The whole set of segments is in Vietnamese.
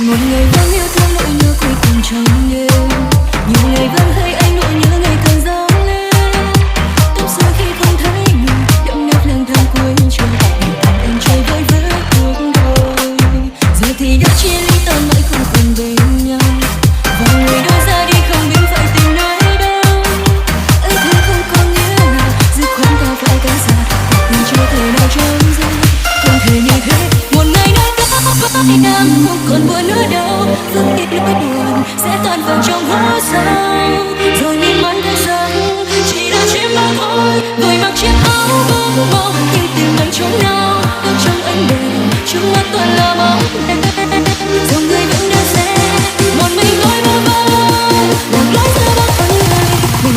Một ngày vắng yêu thương nỗi nhớ cuối cùng trong đêm, nhiều ngày vắng thấy anh nỗi nhớ ngày càng dâng lên. Tóc rối khi không thấy người, đậm nét lang thang cuối trường, anh chơi vơi với cuộc đời. Giờ thì đã chia ly ta mãi không còn bên nhau, và người đã ra đi không biết phải tìm nơi đâu. Ấy thế không có nghĩa là dứt khoát ta phải cách xa, nhưng chưa thể nào chấm dứt, không thể như thế. Một ngày nào đó thì đang không còn buồn nữa đâu, vững ít nỗi buồn sẽ tan vào trong hố sâu, rồi miên man cái giấc chỉ là chim bao thôi. Người mặc chiếc áo bông màu nhưng tìm bằng chỗ nào đang trong ánh đèn, trước mắt toàn là bóng đêm. Dòng người vẫn đưa xe một mình lối mơ mơ, lạc lối giữa bóng phấn này mình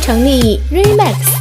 成立 Remix。